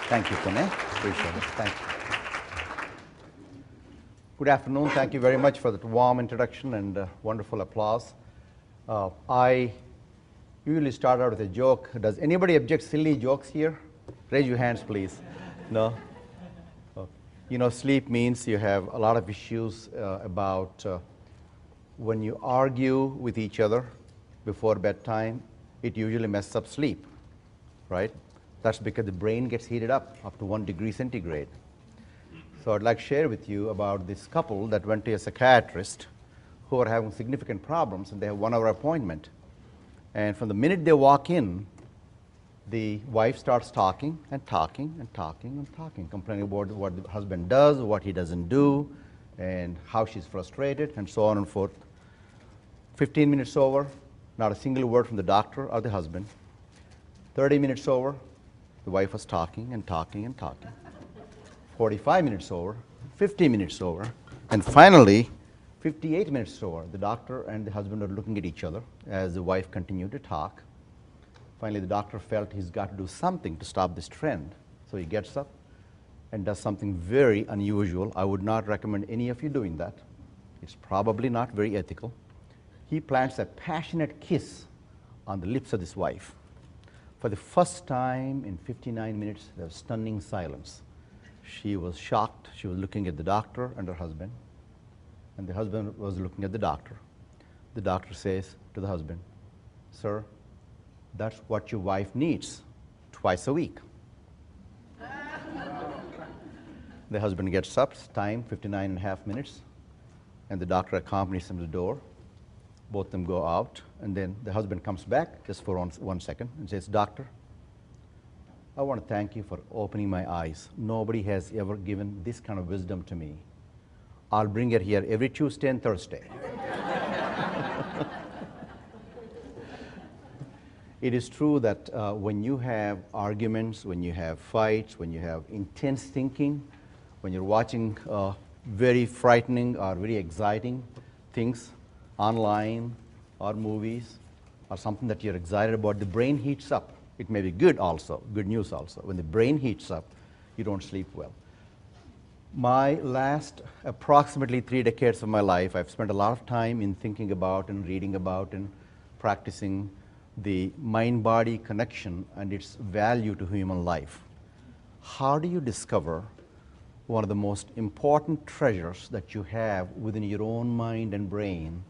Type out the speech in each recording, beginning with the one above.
Thank you, Pune. Appreciate it. Thank you. Good afternoon. Thank you very much for that warm introduction and wonderful applause. I usually start out with a joke. Does anybody object silly jokes here? Raise your hands, please. No? You know, sleep means you have a lot of issues about when you argue with each other before bedtime, it usually messes up sleep, right? That's because the brain gets heated up to 1 degree centigrade. So I'd like to share with you about this couple that went to a psychiatrist who are having significant problems, and they have 1 hour appointment. And from the minute they walk in, the wife starts talking and talking and talking and talking, complaining about what the husband does, what he doesn't do, and how she's frustrated, and so on and forth. 15 minutes over, not a single word from the doctor or the husband. 30 minutes over, the wife was talking and talking and talking. 45 minutes over, 50 minutes over, and finally, 58 minutes over, the doctor and the husband are looking at each other as the wife continued to talk. Finally, the doctor felt he's got to do something to stop this trend. So he gets up and does something very unusual. I would not recommend any of you doing that. It's probably not very ethical. He plants a passionate kiss on the lips of his wife. For the first time in 59 minutes, there was stunning silence. She was shocked. She was looking at the doctor and her husband, and the husband was looking at the doctor. The doctor says to the husband, "Sir, that's what your wife needs twice a week." The husband gets up, it's time, 59 and a half minutes, and the doctor accompanies him to the door. Both of them go out, and then the husband comes back just for 1 second and says, "Doctor, I want to thank you for opening my eyes. Nobody has ever given this kind of wisdom to me. I'll bring it here every Tuesday and Thursday." It is true that when you have arguments, when you have fights, when you have intense thinking, when you're watching very frightening or very exciting things online or movies or something that you're excited about, the brain heats up. It may be good also, good news also. When the brain heats up, you don't sleep well. My last approximately 3 decades of my life, I've spent a lot of time in thinking about and reading about and practicing the mind-body connection and its value to human life. How do you discover one of the most important treasures that you have within your own mind and brain,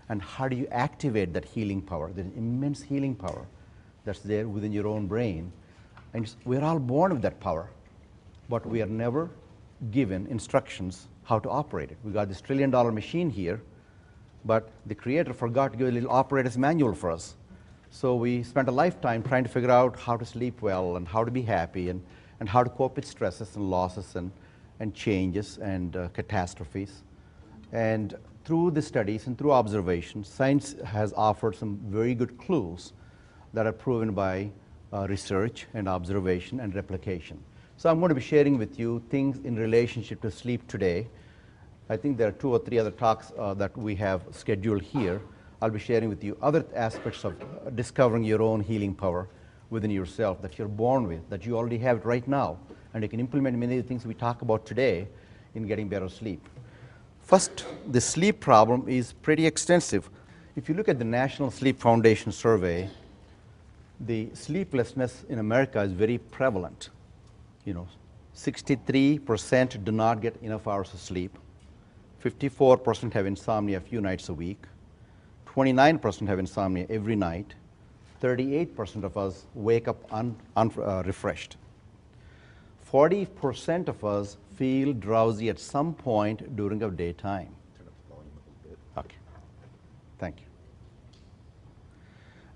and how do you activate that healing power, the immense healing power that's there within your own brain? And we're all born with that power, but we are never given instructions how to operate it. We got this $1 trillion machine here, but the creator forgot to give a little operator's manual for us. So we spent a lifetime trying to figure out how to sleep well and how to be happy and how to cope with stresses and losses and changes and catastrophes. And through the studies and through observations, science has offered some very good clues that are proven by research and observation and replication. So I'm going to be sharing with you things in relationship to sleep today. I think there are 2 or 3 other talks that we have scheduled here. I'll be sharing with you other aspects of discovering your own healing power within yourself that you're born with, that you already have it right now, and you can implement many of the things we talk about today in getting better sleep. First, the sleep problem is pretty extensive. If you look at the National Sleep Foundation survey, the sleeplessness in America is very prevalent. 63% do not get enough hours of sleep. 54% have insomnia a few nights a week. 29% have insomnia every night. 38% of us wake up unrefreshed. 40% of us feel drowsy at some point during our daytime. Turn up the volume a little bit. Okay. Thank you.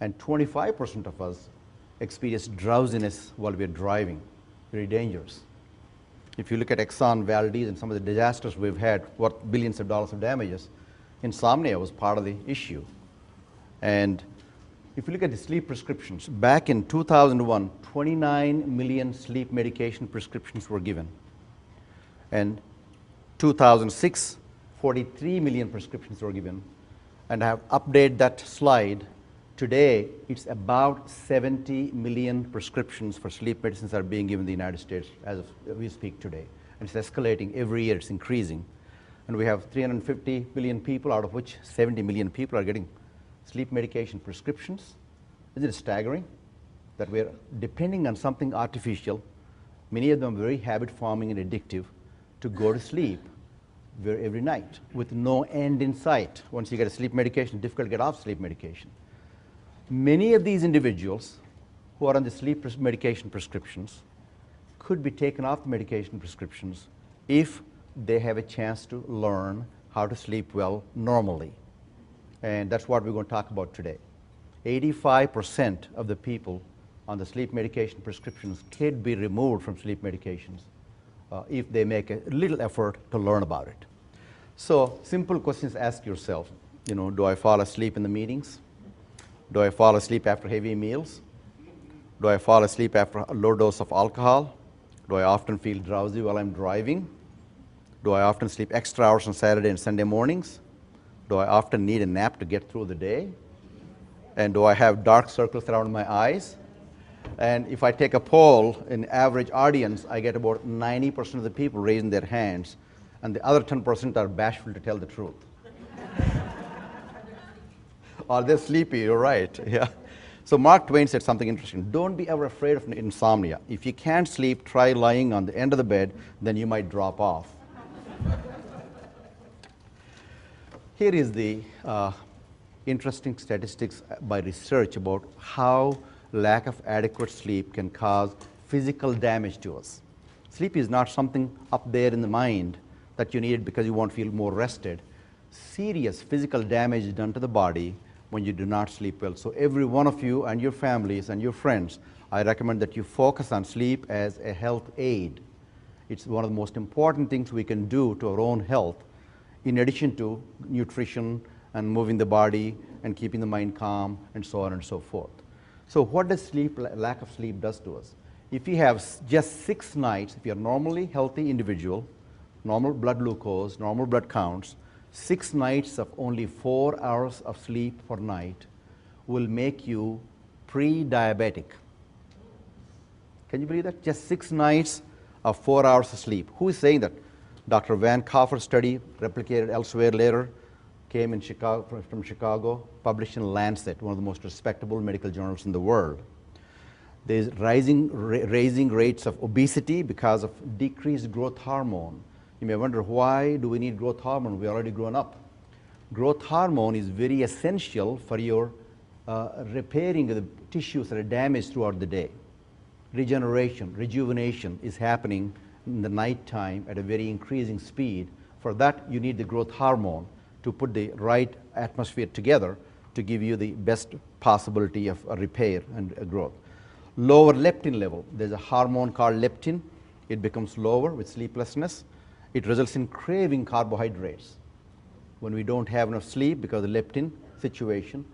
And 25% of us experience drowsiness while we're driving. Very dangerous. If you look at Exxon Valdez and some of the disasters we've had, worth billions of dollars of damages, insomnia was part of the issue. And if you look at the sleep prescriptions, back in 2001, 29 million sleep medication prescriptions were given. And 2006, 43 million prescriptions were given. And I have updated that slide Today, it's about 70 million prescriptions for sleep medicines are being given in the United States as of we speak today. And it's escalating every year, it's increasing. And we have 350 million people, out of which 70 million people are getting sleep medication prescriptions. Isn't it staggering that we're depending on something artificial, many of them very habit-forming and addictive, to go to sleep every night with no end in sight. Once you get a sleep medication, it's difficult to get off sleep medication. Many of these individuals who are on the sleep medication prescriptions could be taken off the medication prescriptions if they have a chance to learn how to sleep well normally. And that's what we're going to talk about today. 85% of the people on the sleep medication prescriptions can be removed from sleep medications if they make a little effort to learn about it. So simple questions ask yourself, do I fall asleep in the meetings? Do I fall asleep after heavy meals? Do I fall asleep after a low dose of alcohol? Do I often feel drowsy while I'm driving? Do I often sleep extra hours on Saturday and Sunday mornings? Do I often need a nap to get through the day? And do I have dark circles around my eyes? And if I take a poll in average audience, I get about 90% of the people raising their hands, and the other 10% are bashful to tell the truth. Or they're sleepy, you're right. Yeah. So Mark Twain said something interesting. Don't be ever afraid of insomnia. If you can't sleep, try lying on the end of the bed, then you might drop off. Here is the interesting statistics by research about how lack of adequate sleep can cause physical damage to us. Sleep is not something up there in the mind that you need because you want to feel more rested. Serious physical damage is done to the body when you do not sleep well. So every one of you and your families and your friends, I recommend that you focus on sleep as a health aid. It's one of the most important things we can do to our own health, in addition to nutrition and moving the body and keeping the mind calm and so on and so forth. So what does lack of sleep does to us? If you have just 6 nights, if you're a normally healthy individual, normal blood glucose, normal blood counts, 6 nights of only 4 hours of sleep per night will make you pre-diabetic. Can you believe that? Just 6 nights of 4 hours of sleep. Who is saying that? Dr. Van Koffer's study, replicated elsewhere later, came in from Chicago, published in Lancet, one of the most respectable medical journals in the world. There's raising rates of obesity because of decreased growth hormone. You may wonder, why do we need growth hormone? We're already grown up. Growth hormone is very essential for your repairing the tissues that are damaged throughout the day. Regeneration, rejuvenation is happening in the nighttime at a very increasing speed. For that, you need the growth hormone to put the right atmosphere together to give you the best possibility of a repair and a growth. Lower leptin level. There's a hormone called leptin. It becomes lower with sleeplessness. It results in craving carbohydrates. When we don't have enough sleep because of the leptin situation,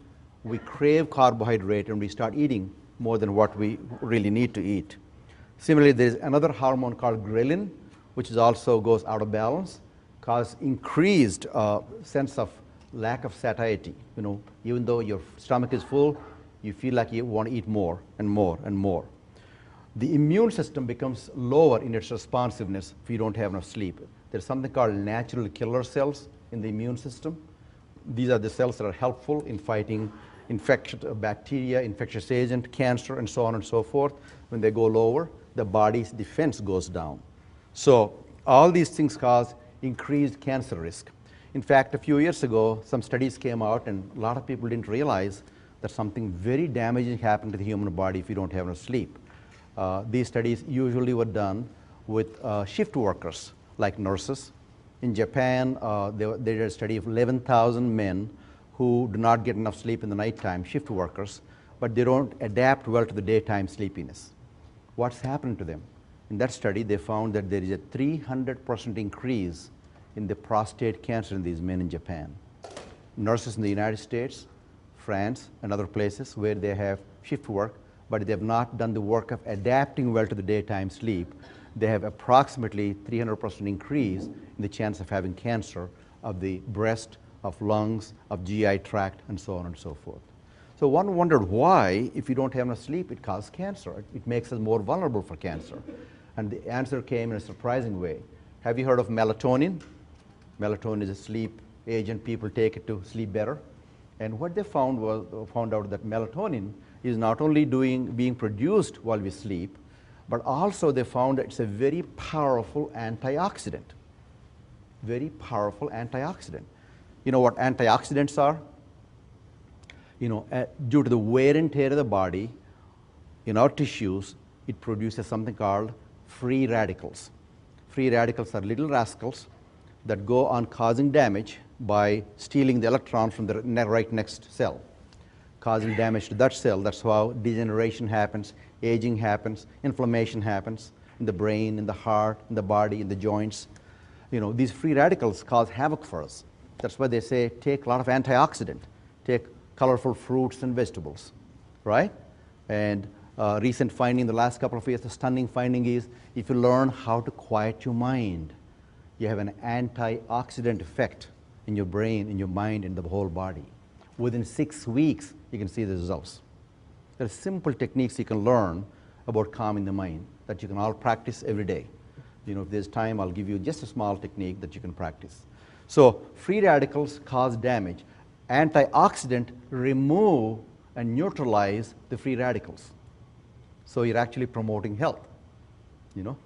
we crave carbohydrate and we start eating more than what we really need to eat. Similarly, there's another hormone called ghrelin, which is also goes out of balance, cause increased sense of lack of satiety. Even though your stomach is full, you feel like you want to eat more and more and more. The immune system becomes lower in its responsiveness if you don't have enough sleep. There's something called natural killer cells in the immune system. These are the cells that are helpful in fighting infectious bacteria, infectious agent, cancer, and so on and so forth. When they go lower, the body's defense goes down. So all these things cause increased cancer risk. In fact, a few years ago, some studies came out, and a lot of people didn't realize that something very damaging happened to the human body if you don't have enough sleep. These studies usually were done with shift workers, like nurses. In Japan, they did a study of 11,000 men who do not get enough sleep in the nighttime, shift workers, but they don't adapt well to the daytime sleepiness. What's happened to them? In that study, they found that there is a 300% increase in the prostate cancer in these men in Japan. Nurses in the United States, France, and other places where they have shift work, but they have not done the work of adapting well to the daytime sleep, they have approximately 300% increase in the chance of having cancer of the breast, of lungs, of GI tract, and so on and so forth. So one wondered why, if you don't have enough sleep, it causes cancer. It makes us more vulnerable for cancer. And the answer came in a surprising way. Have you heard of melatonin? Melatonin is a sleep agent. People take it to sleep better. And what they found out that melatonin is not only being produced while we sleep, but also they found that it's a very powerful antioxidant. Very powerful antioxidant. You know what antioxidants are? You know, due to the wear and tear of the body, in our tissues, it produces something called free radicals. Free radicals are little rascals that go on causing damage by stealing the electron from the right next cell, causing damage to that cell. That's how degeneration happens, aging happens, inflammation happens in the brain, in the heart, in the body, in the joints. You know, these free radicals cause havoc for us. That's why they say take a lot of antioxidant, take colorful fruits and vegetables, right? And recent finding, the last couple of years, the stunning finding is if you learn how to quiet your mind, you have an antioxidant effect in your brain, in your mind, in the whole body. Within 6 weeks, you can see the results. There are simple techniques you can learn about calming the mind that you can all practice every day. You know, if there's time, I'll give you just a small technique that you can practice. So free radicals cause damage. Antioxidant remove and neutralize the free radicals. So you're actually promoting health, you know.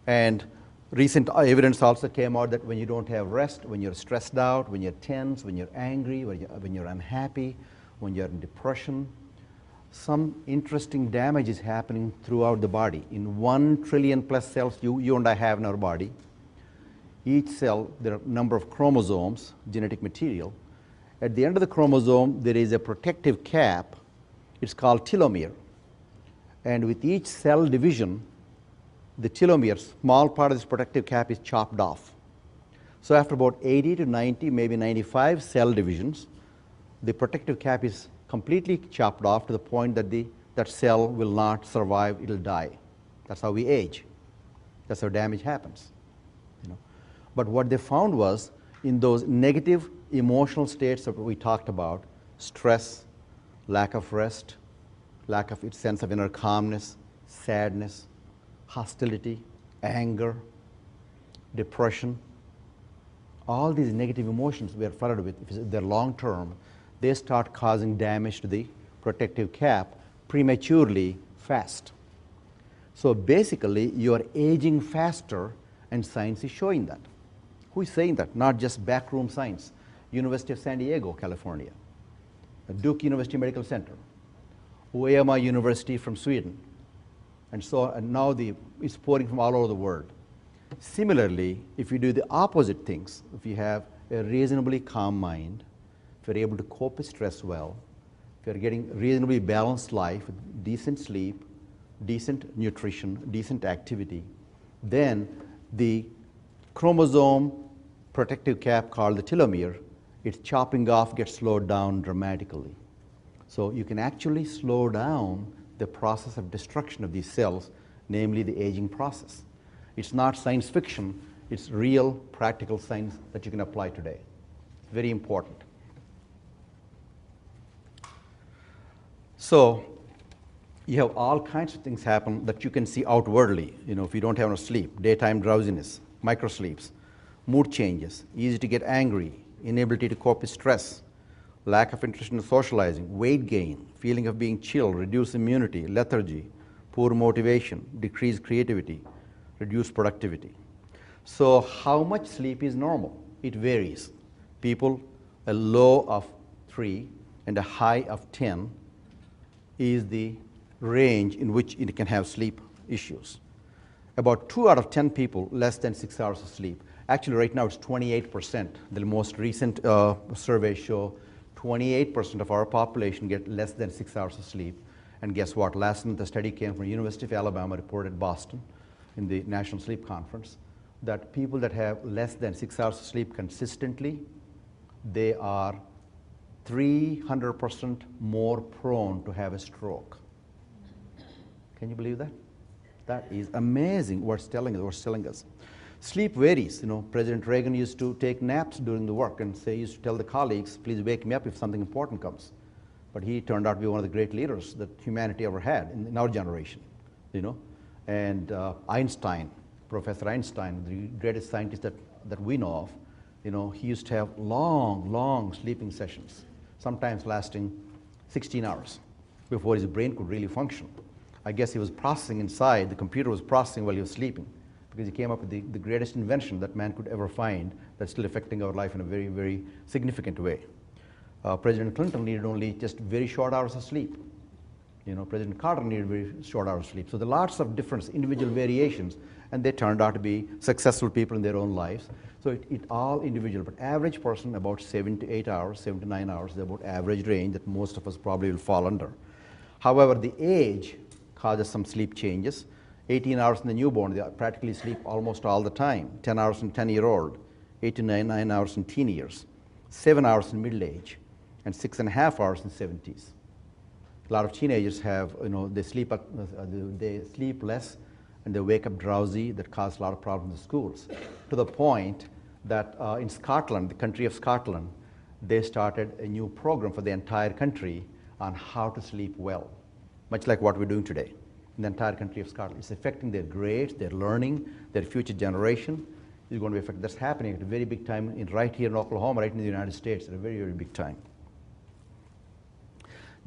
And recent evidence also came out that when you don't have rest, when you're stressed out, when you're tense, when you're angry, when you're unhappy, when you're in depression, some interesting damage is happening throughout the body. In 1 trillion plus cells you and I have in our body, each cell, there are a number of chromosomes, genetic material. At the end of the chromosome, there is a protective cap. It's called telomere. And with each cell division, the telomere, small part of this protective cap, is chopped off. So after about 80 to 90, maybe 95 cell divisions, the protective cap is completely chopped off to the point that that cell will not survive, it'll die. That's how we age. That's how damage happens. You know. But what they found was, in those negative emotional states that we talked about, stress, lack of rest, lack of its sense of inner calmness, sadness, hostility, anger, depression, all these negative emotions we are flooded with, if they're long term, they start causing damage to the protective cap prematurely fast. So basically, you are aging faster, and science is showing that. Who is saying that? Not just backroom science. University of San Diego, California, Duke University Medical Center, Umeå University from Sweden, and now it's pouring from all over the world. Similarly, if you do the opposite things, if you have a reasonably calm mind, if you're able to cope with stress well, if you're getting reasonably balanced life, decent sleep, decent nutrition, decent activity, then the chromosome protective cap called the telomere, its chopping off gets slowed down dramatically. So you can actually slow down the process of destruction of these cells, namely the aging process. It's not science fiction, it's real practical science that you can apply today. It's very important. So you have all kinds of things happen that you can see outwardly, you know, if you don't have enough sleep, daytime drowsiness, microsleeps, mood changes, easy to get angry, inability to cope with stress, lack of interest in socializing, weight gain, feeling of being chill, reduced immunity, lethargy, poor motivation, decreased creativity, reduced productivity. So how much sleep is normal? It varies. People, a low of 3 and a high of 10 is the range in which it can have sleep issues. About 2 out of 10 people, less than 6 hours of sleep. Actually, right now it's 28%. The most recent surveys show 28% of our population get less than 6 hours of sleep. And guess what? Last month, the study came from University of Alabama, reported Boston in the National Sleep Conference, that people that have less than 6 hours of sleep consistently, they are 300% more prone to have a stroke. Can you believe that? That is amazing what's telling us. Sleep varies. You know, President Reagan used to take naps during the work and used to tell the colleagues, please wake me up if something important comes. but he turned out to be one of the great leaders that humanity ever had in our generation, you know. And Einstein, Professor Einstein, the greatest scientist that we know of, you know, he used to have long, long sleeping sessions, sometimes lasting 16 hours before his brain could really function. I guess he was processing inside, the computer was processing while he was sleeping, because he came up with the greatest invention that man could ever find that's still affecting our life in a very, very significant way. President Clinton needed only just very short hours of sleep. You know, President Carter needed very short hours of sleep. So there are lots of different individual variations, and they turned out to be successful people in their own lives. So it all individual, but average person about 7 to 8 hours, 7 to 9 hours is about average range that most of us probably will fall under. However, the age causes some sleep changes. 18 hours in the newborn, they practically sleep almost all the time. 10 hours in 10-year-old, 8 to 9 hours in teen years, 7 hours in middle age, and 6.5 hours in 70s. A lot of teenagers have, you know, they sleep less and they wake up drowsy. That causes a lot of problems in schools, to the point that in Scotland, the country of Scotland, they started a new program for the entire country on how to sleep well, much like what we're doing today in the entire country of Scotland. It's affecting their grades, their learning, their future generation is going to be affected. That's happening at a very big time right here in Oklahoma, right in the United States, at a very, very big time.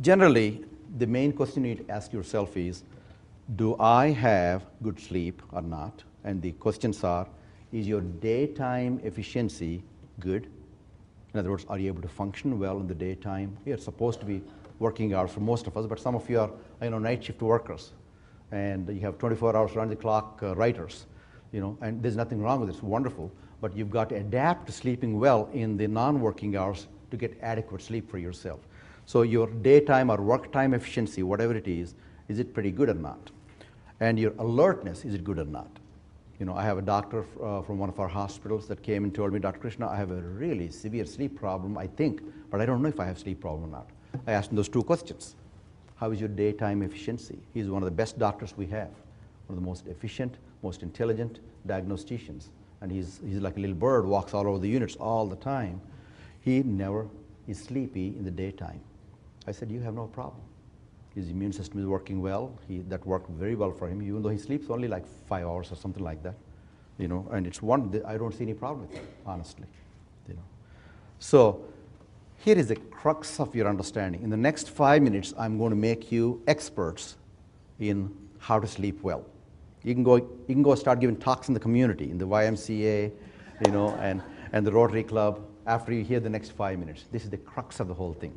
Generally, the main question you need to ask yourself is, do I have good sleep or not? And the questions are, is your daytime efficiency good? In other words, are you able to function well in the daytime? We are supposed to be working hours for most of us, but some of you are, you know, night shift workers, and you have 24 hours around the clock writers, you know, and there's nothing wrong with it. It's wonderful, but you've got to adapt to sleeping well in the non-working hours to get adequate sleep for yourself. So your daytime or work time efficiency, whatever it is it pretty good or not? And your alertness, is it good or not? You know, I have a doctor from one of our hospitals that came and told me, Dr. Krishna, I have a really severe sleep problem, I think, but I don't know if I have sleep problem or not. I asked him those two questions. How is your daytime efficiency? He's one of the best doctors we have, one of the most efficient, most intelligent diagnosticians. And he's like a little bird, walks all over the units all the time. He never is sleepy in the daytime. I said, you have no problem. His immune system is working well. That worked very well for him, even though he sleeps only like 5 hours or something like that. You know, and it's I don't see any problem with it, honestly. You know. So here is the crux of your understanding. In the next 5 minutes, I'm going to make you experts in how to sleep well. You can go start giving talks in the community, in the YMCA, you know, and the Rotary Club after you hear the next 5 minutes. This is the crux of the whole thing.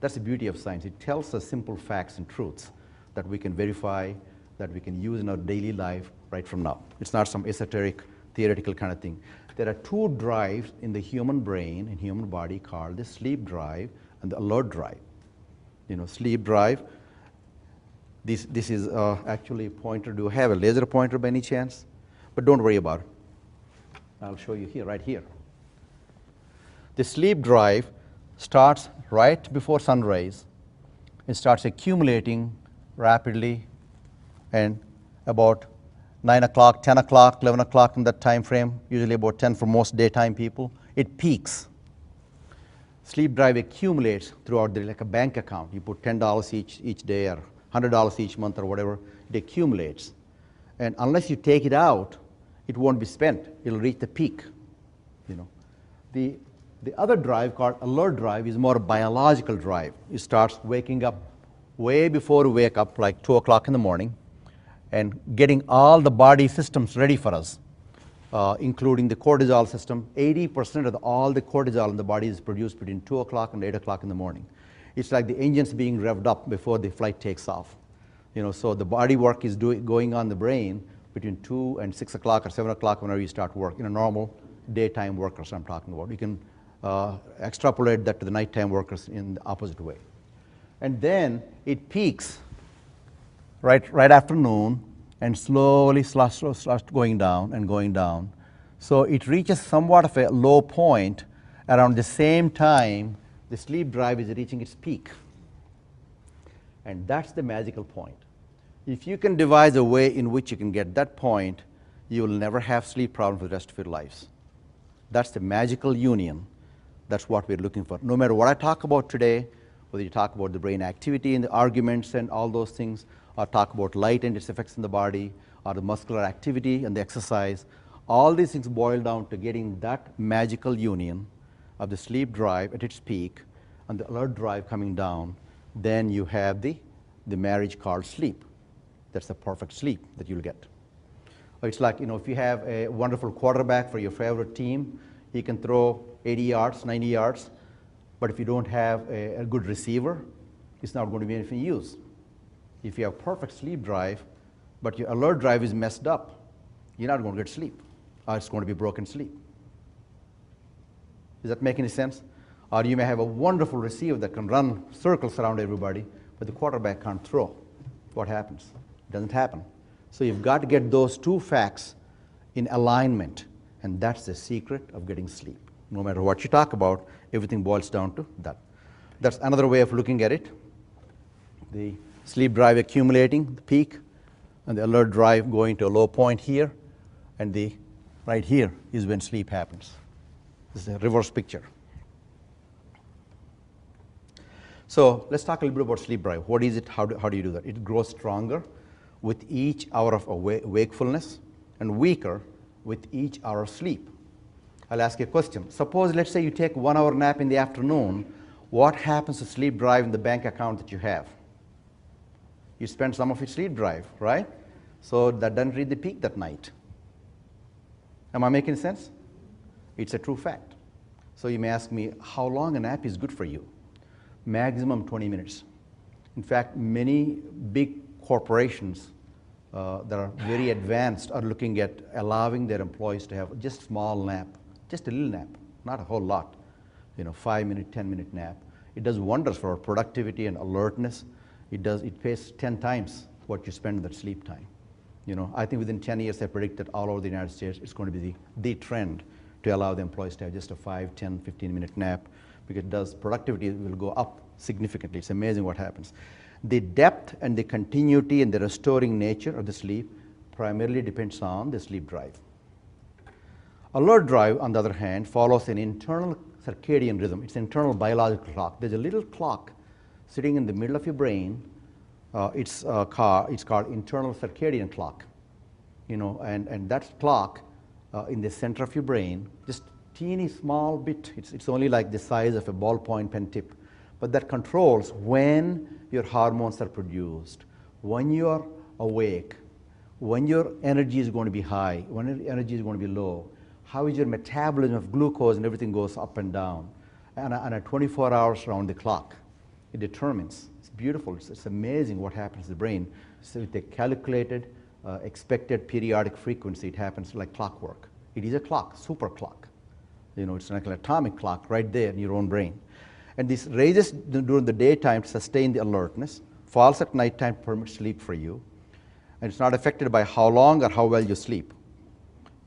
That's the beauty of science. It tells us simple facts and truths that we can verify, that we can use in our daily life right from now. It's not some esoteric, theoretical kind of thing. There are two drives in the human brain and human body called the sleep drive and the alert drive. You know, sleep drive, this is actually a pointer. Do I have a laser pointer by any chance? But don't worry about it. I'll show you here, right here. The sleep drive starts right before sunrise. It starts accumulating rapidly, and about 9 o'clock, 10 o'clock, 11 o'clock in that time frame, usually about 10 for most daytime people, it peaks. Sleep drive accumulates throughout the day like a bank account. You put $10 each day or $100 each month or whatever, it accumulates. And unless you take it out, it won't be spent. It'll reach the peak. You know, the other drive called alert drive is more a biological drive. It starts waking up way before we wake up, like 2 o'clock in the morning, and getting all the body systems ready for us, including the cortisol system. 80% of all the cortisol in the body is produced between 2 o'clock and 8 o'clock in the morning. It's like the engines being revved up before the flight takes off. You know, so the body work is going on the brain between 2 and 6 o'clock or 7 o'clock whenever you start work. You know, normal daytime workers I'm talking about. You can extrapolate that to the nighttime workers in the opposite way. And then it peaks right after noon and slowly starts going down and going down. So it reaches somewhat of a low point around the same time the sleep drive is reaching its peak. And that's the magical point. If you can devise a way in which you can get that point, you will never have sleep problems for the rest of your lives. That's the magical union. That's what we're looking for. No matter what I talk about today, whether you talk about the brain activity and the arguments and all those things, or talk about light and its effects in the body, or the muscular activity and the exercise, all these things boil down to getting that magical union of the sleep drive at its peak and the alert drive coming down. Then you have the marriage called sleep. That's the perfect sleep that you'll get. It's like, if you have a wonderful quarterback for your favorite team, he can throw 80 yards, 90 yards, but if you don't have a good receiver, it's not going to be anything use. If you have perfect sleep drive, but your alert drive is messed up, you're not going to get sleep, or it's going to be broken sleep. Does that make any sense? Or you may have a wonderful receiver that can run circles around everybody, but the quarterback can't throw. What happens? It doesn't happen. So you've got to get those two facts in alignment, and that's the secret of getting sleep. No matter what you talk about, everything boils down to that. That's another way of looking at it. The sleep drive accumulating, the peak, and the alert drive going to a low point here, and the right here is when sleep happens. This is a reverse picture. So let's talk a little bit about sleep drive. What is it? How do you do that? It grows stronger with each hour of wakefulness and weaker with each hour of sleep. I'll ask you a question. Suppose, let's say you take 1 hour nap in the afternoon. What happens to sleep drive in the bank account that you have? You spend some of your sleep drive, right? So that doesn't reach the peak that night. Am I making sense? It's a true fact. So you may ask me, how long a nap is good for you? Maximum 20 minutes. In fact, many big corporations that are very advanced are looking at allowing their employees to have just a small nap, just a little nap, not a whole lot, 5-minute, 10-minute nap. It does wonders for our productivity and alertness. It pays 10 times what you spend in that sleep time. I think within 10 years, I predict that all over the United States, it's going to be the trend to allow the employees to have just a 5, 10, 15-minute nap, because productivity will go up significantly. It's amazing what happens. The depth and the continuity and the restoring nature of the sleep primarily depends on the sleep drive. Alert drive, on the other hand, follows an internal circadian rhythm. It's an internal biological clock. There's a little clock sitting in the middle of your brain. It's called internal circadian clock. And that clock in the center of your brain, just teeny small bit. It's only like the size of a ballpoint pen tip. But that controls when your hormones are produced, when you're awake, when your energy is going to be high, when your energy is going to be low, how is your metabolism of glucose, and everything goes up and down. And a 24 hours around the clock. It determines. It's beautiful. It's amazing what happens to the brain. So with a calculated, expected periodic frequency, it happens like clockwork. It is a clock, super clock. It's like an atomic clock right there in your own brain. And this raises during the daytime to sustain the alertness, falls at nighttime to permit sleep for you, and it's not affected by how long or how well you sleep.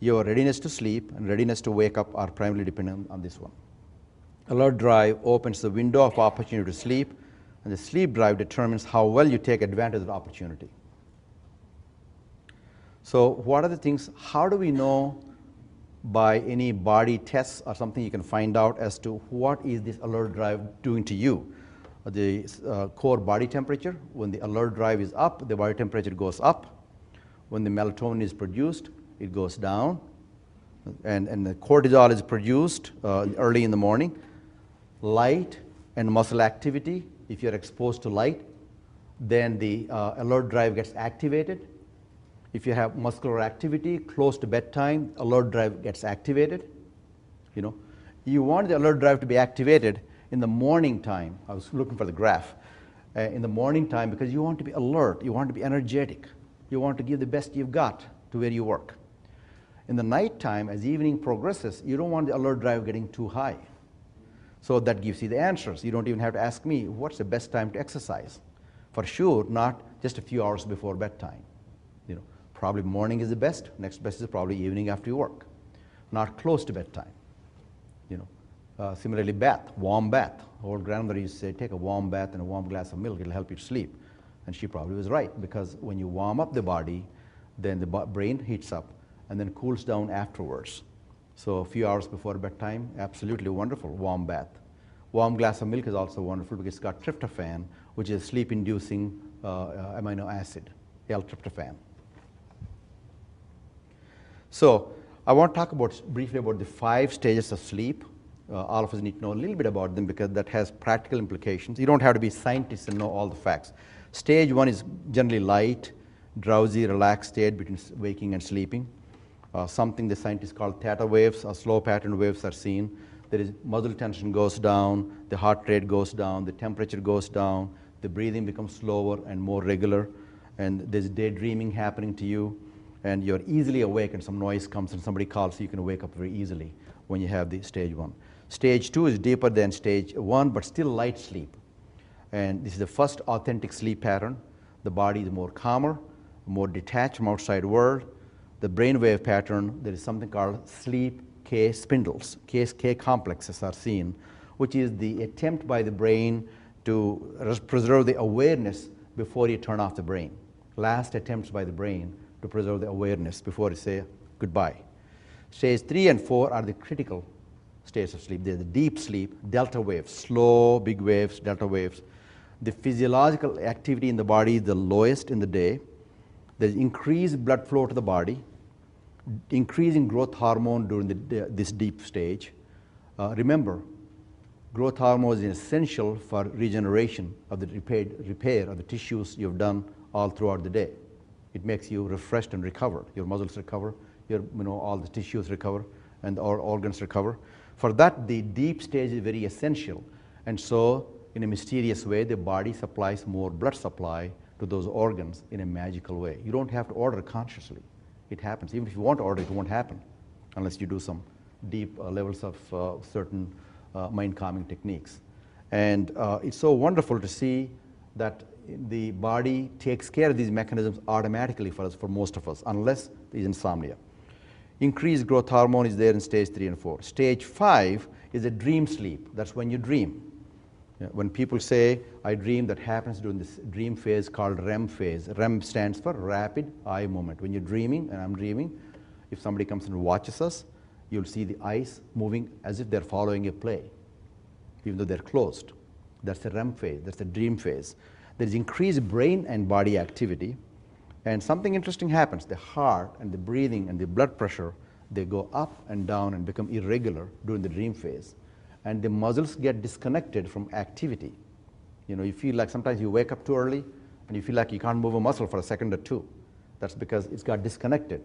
Your readiness to sleep and readiness to wake up are primarily dependent on this one. Alert drive opens the window of opportunity to sleep, and the sleep drive determines how well you take advantage of the opportunity. So what are the things, how do we know by any body tests or something you can find out as to what is this alert drive doing to you? The core body temperature, when the alert drive is up, the body temperature goes up. When the melatonin is produced, it goes down. And the cortisol is produced early in the morning. Light and muscle activity, if you're exposed to light, then the alert drive gets activated. If you have muscular activity close to bedtime, alert drive gets activated. You want the alert drive to be activated in the morning time. I was looking for the graph. In the morning time, because you want to be alert, you want to be energetic, you want to give the best you've got to where you work. In the night time, as evening progresses, you don't want the alert drive getting too high. So that gives you the answers. You don't even have to ask me, what's the best time to exercise? For sure, not just a few hours before bedtime. Probably morning is the best. Next best is probably evening after you work. Not close to bedtime. Similarly, warm bath. Old grandmother used to say, take a warm bath and a warm glass of milk. It'll help you to sleep. And she probably was right, because when you warm up the body, then the brain heats up and then cools down afterwards. So a few hours before bedtime, absolutely wonderful, warm bath. Warm glass of milk is also wonderful because it's got tryptophan, which is a sleep-inducing amino acid, L-tryptophan. So I want to talk briefly about the 5 stages of sleep. All of us need to know a little bit about them because that has practical implications. You don't have to be scientists and know all the facts. Stage 1 is generally light, drowsy, relaxed state between waking and sleeping. Something the scientists call theta waves or slow pattern waves are seen. There is muscle tension goes down, the heart rate goes down, the temperature goes down, the breathing becomes slower and more regular, and there's daydreaming happening to you, and you're easily awake and some noise comes and somebody calls, so you can wake up very easily when you have the stage 1. Stage 2 is deeper than stage 1, but still light sleep. And this is the first authentic sleep pattern. The body is more calmer, more detached from outside world. The brainwave pattern, there is something called sleep K spindles, K complexes are seen, which is the attempt by the brain to preserve the awareness before you turn off the brain. Last attempts by the brain to preserve the awareness before you say goodbye. Stage 3 and 4 are the critical states of sleep. They're the deep sleep, delta waves, slow, big waves, delta waves. The physiological activity in the body is the lowest in the day. There's increased blood flow to the body, increasing growth hormone during this deep stage. Remember, growth hormone is essential for regeneration of the repair of the tissues you've done all throughout the day. It makes you refreshed and recover. Your muscles recover, all the tissues recover, and all organs recover. For that, the deep stage is very essential. And so, in a mysterious way, the body supplies more blood supply to those organs in a magical way. You don't have to order consciously. It happens. Even if you want to order, it won't happen unless you do some deep levels of certain mind-calming techniques. And it's so wonderful to see that the body takes care of these mechanisms automatically for us, for most of us, unless there's insomnia. Increased growth hormone is there in stage 3 and 4. Stage 5 is a dream sleep. That's when you dream. When people say, I dream, that happens during this dream phase called REM phase. REM stands for rapid eye movement. When you're dreaming, and I'm dreaming, if somebody comes and watches us, you'll see the eyes moving as if they're following a play, even though they're closed. That's the REM phase. That's the dream phase. There's increased brain and body activity, and something interesting happens. The heart and the breathing and the blood pressure, they go up and down and become irregular during the dream phase. And the muscles get disconnected from activity. You feel like sometimes you wake up too early and you feel like you can't move a muscle for a second or two. That's because it's got disconnected.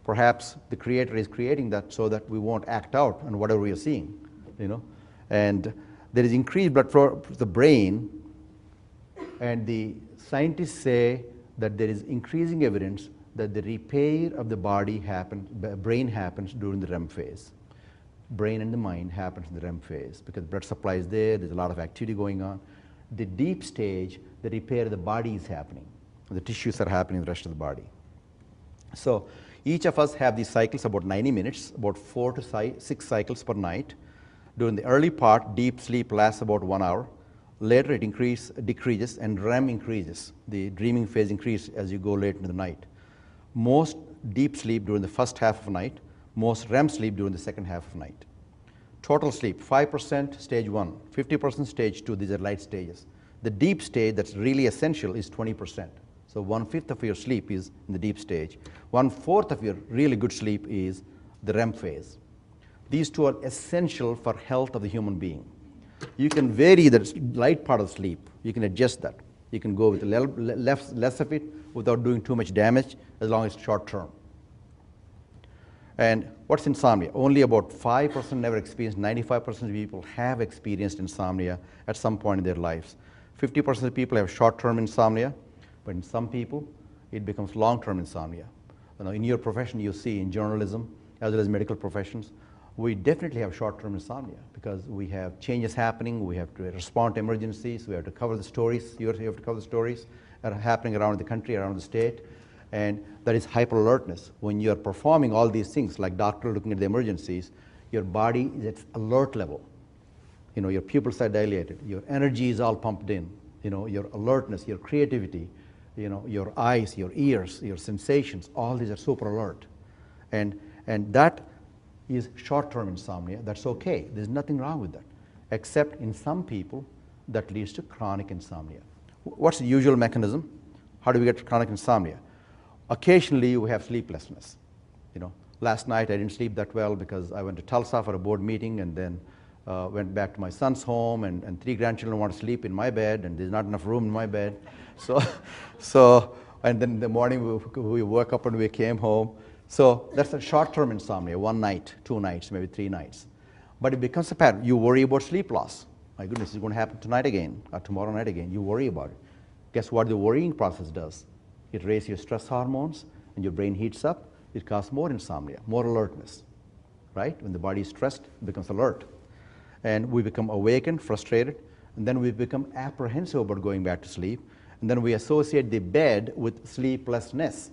Perhaps the Creator is creating that so that we won't act out on whatever we are seeing. And there is increased blood flow to the brain, and the scientists say that there is increasing evidence that the repair of the brain happens during the REM phase. Brain and the mind happens in the REM phase because blood supply is there, there's a lot of activity going on. The deep stage, the repair of the body is happening. The tissues are happening in the rest of the body. So each of us have these cycles about 90 minutes, about 4 to 6 cycles per night. During the early part, deep sleep lasts about 1 hour. Later it decreases and REM increases. The dreaming phase increases as you go late into the night. Most deep sleep during the first half of the night, most REM sleep during the second half of the night. Total sleep, 5% stage 1, 50% stage 2, these are light stages. The deep stage that's really essential is 20%. So 1/5 of your sleep is in the deep stage. 1/4 of your really good sleep is the REM phase. These two are essential for health of the human being. You can vary the light part of sleep. You can adjust that. You can go with less of it without doing too much damage as long as it's short term. And what's insomnia? Only about 5% never experienced. 95% of people have experienced insomnia at some point in their lives. 50% of people have short-term insomnia, but in some people, it becomes long-term insomnia. In your profession, you see in journalism, as well as medical professions, we definitely have short-term insomnia because we have changes happening, we have to respond to emergencies, we have to cover the stories, you have to cover the stories that are happening around the country, around the state, and that is hyper-alertness. When you're performing all these things, like doctor looking at the emergencies, your body is at alert level. Your pupils are dilated, your energy is all pumped in, your alertness, your creativity, your eyes, your ears, your sensations, all these are super alert. And that is short-term insomnia. That's okay. There's nothing wrong with that. except in some people that leads to chronic insomnia. What's the usual mechanism? How do we get chronic insomnia? Occasionally we have sleeplessness. Last night I didn't sleep that well because I went to Tulsa for a board meeting and then went back to my son's home, and 3 grandchildren want to sleep in my bed and there's not enough room in my bed. And then in the morning we woke up and we came home. So that's a short-term insomnia, 1 night, 2 nights, maybe 3 nights. But it becomes a pattern. You worry about sleep loss. My goodness, it's going to happen tonight again or tomorrow night again. You worry about it. Guess what the worrying process does? It raises your stress hormones and your brain heats up. It causes more insomnia, more alertness, right? When the body is stressed, it becomes alert. And we become awakened, frustrated, and then we become apprehensive about going back to sleep. And then we associate the bed with sleeplessness,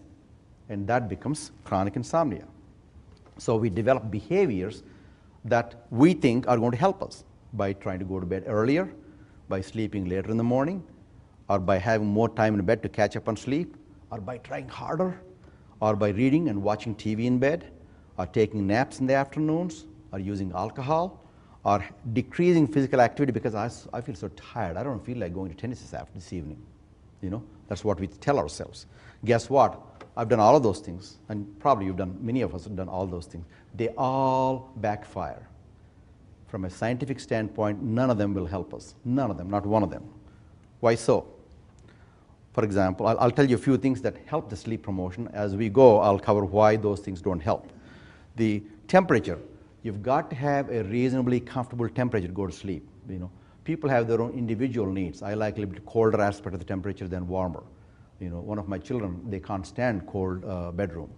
and that becomes chronic insomnia. So we develop behaviors that we think are going to help us by trying to go to bed earlier, by sleeping later in the morning, or by having more time in bed to catch up on sleep, or by trying harder, or by reading and watching TV in bed, or taking naps in the afternoons, or using alcohol, or decreasing physical activity because I feel so tired. I don't feel like going to tennis this evening. That's what we tell ourselves. Guess what? I've done all of those things, and probably many of us have done all those things. They all backfire. From a scientific standpoint, none of them will help us. None of them, not one of them. Why so? For example, I'll tell you a few things that help the sleep promotion. As we go, I'll cover why those things don't help. The temperature. You've got to have a reasonably comfortable temperature to go to sleep. People have their own individual needs. I like a little bit colder aspect of the temperature than warmer. One of my children, they can't stand cold bedroom.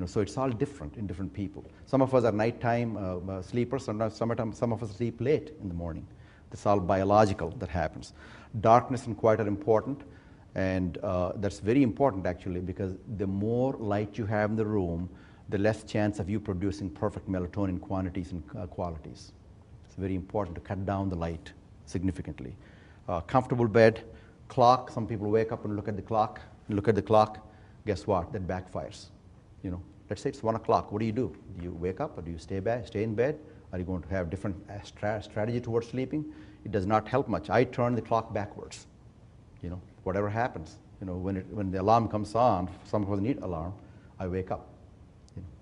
So it's all different in different people. Some of us are nighttime sleepers. Sometimes some of us sleep late in the morning. That's all biological that happens. Darkness and quiet are important. And that's very important actually, because the more light you have in the room, the less chance of you producing perfect melatonin quantities and qualities. It's very important to cut down the light significantly. Comfortable bed, clock. Some people wake up and look at the clock. Guess what? That backfires. Let's say it's 1 o'clock. What do? Do you wake up, or do you stay in bed? Are you going to have different strategy towards sleeping? It does not help much. I turn the clock backwards. Whatever happens, when the alarm comes on, some of us need alarm, I wake up.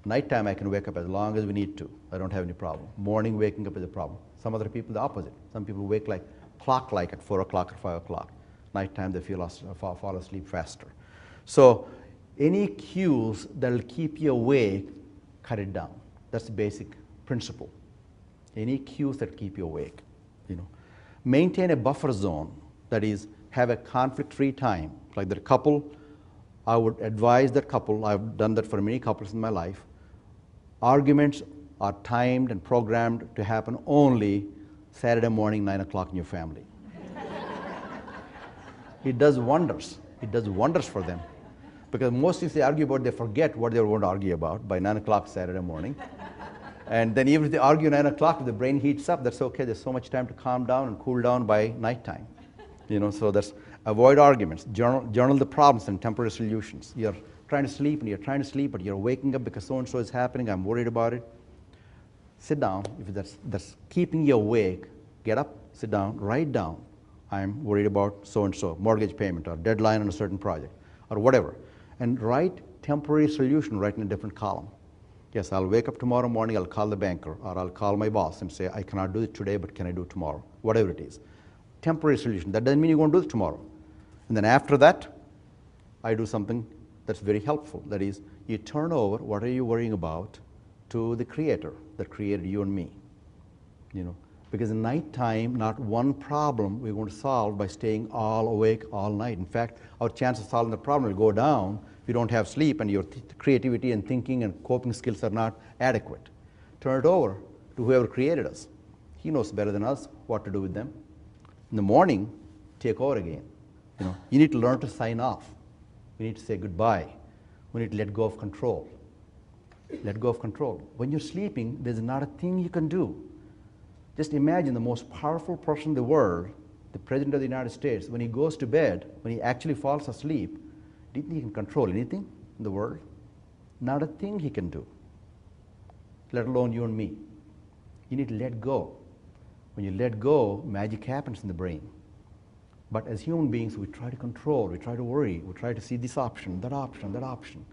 Nighttime I can wake up as long as we need to. I don't have any problem. Morning waking up is a problem. Some other people the opposite. Some people wake clock-like at 4 o'clock or 5 o'clock. Nighttime they fall asleep faster. So any cues that will keep you awake, cut it down. That's the basic principle. Any cues that keep you awake. Maintain a buffer zone, that is, have a conflict-free time. Like the couple, I would advise that couple, I've done that for many couples in my life, arguments are timed and programmed to happen only Saturday morning, 9 o'clock in your family. It does wonders. It does wonders for them. Because most things they argue about, they forget what they were going to argue about by 9 o'clock Saturday morning. And then even if they argue 9 o'clock, if the brain heats up, that's okay. There's so much time to calm down and cool down by nighttime. So that's avoid arguments. Journal the problems and temporary solutions. You're trying to sleep and you're trying to sleep, but you're waking up because so-and-so is happening. I'm worried about it. Sit down. If that's keeping you awake, get up, sit down, write down. I'm worried about so-and-so, mortgage payment or deadline on a certain project or whatever. And write temporary solution right in a different column. Yes, I'll wake up tomorrow morning, I'll call the banker, or I'll call my boss and say, I cannot do it today, but can I do it tomorrow? Whatever it is. Temporary solution. That doesn't mean you're going to do it tomorrow. And then after that, I do something that's very helpful. That is, you turn over what are you worrying about to the Creator that created you and me. Because in nighttime, not one problem we're going to solve by staying all awake all night. In fact, our chance of solving the problem will go down if you don't have sleep and your creativity and thinking and coping skills are not adequate. Turn it over to whoever created us. He knows better than us what to do with them. In the morning, take over again. You need to learn to sign off. We need to say goodbye. We need to let go of control. Let go of control. When you're sleeping, there's not a thing you can do. Just imagine the most powerful person in the world, the President of the United States, when he goes to bed, when he actually falls asleep, do you think he can control anything in the world? Not a thing he can do, let alone you and me. You need to let go When you let go, magic happens in the brain. But as human beings, we try to control, we try to worry, we try to see this option, that option, that option.